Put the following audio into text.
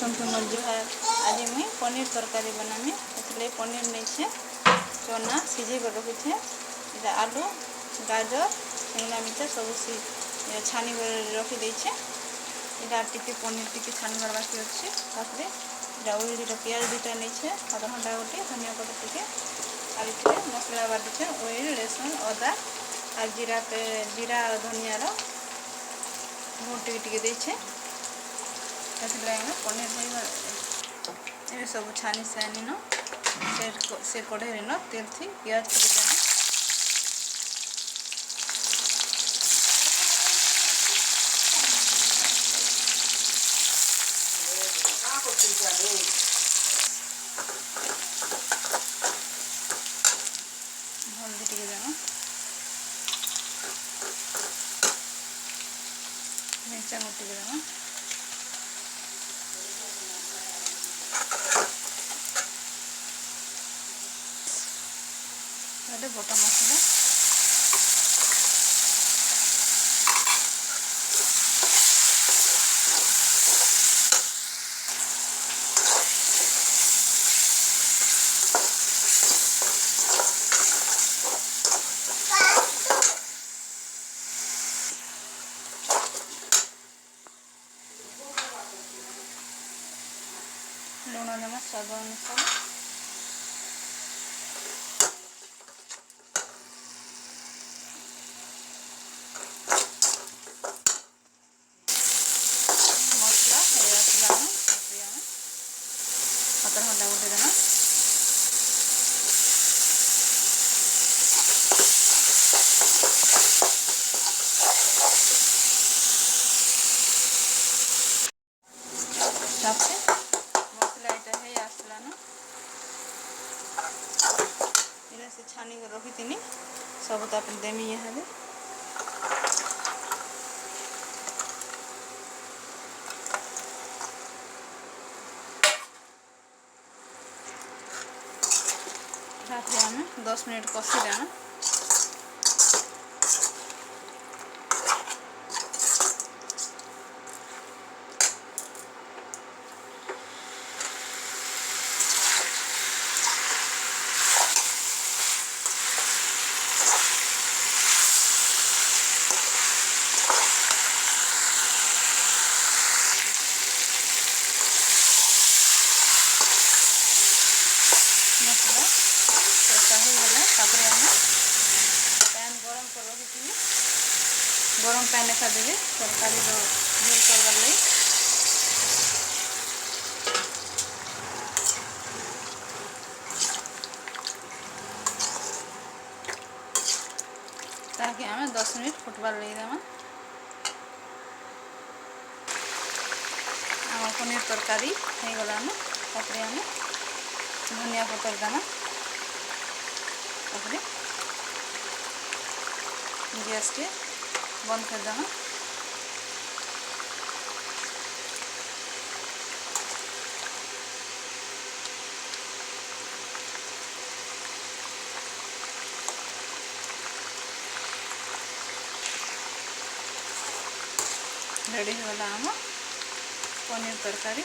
Welcome to मोर जुहार। आज मुई पनीर तरकारी बनामी। इसलिए पनीर नहीं छे, चना सिझे कर रखी है। आलू गाजर शिमला मिर्च सब छानी कर रखी देछे। इधर टिके पनीर टिके छानी कर बाकी अच्छे। ताकि उल्ली प्याज दुटा नहीं छे, आधा घंटा गोटे धनिया पत्ता टिके आलू मसला बाटी ऑयल लहसुन अदा और जीरा धनिया गुड़ टिके देछे। पनीर सब छानी सानी न से कढ़ाई न तेल थी प्याज देना। हल्दी टिके देना, मिर्चा टिके देना, बटा मसला लूण देना स्वाद अनुसार। मसला आधा घंटा गोटे देना। मसला ये आसला न इधर से छानी कर रखी थी सब तापर देमी यहाँ आम 10 मिनट कषी देना। गरम पैन रखा देवी तरकारी झोल करवार लगी। ताकि आम 10 मिनट फुटबार लगी देमा। आम पनीर तरकारी हो गलान आम धनिया पतर देमा। गैस के बंद कर देना। रेडी हो गला आम पनीर तरकारी।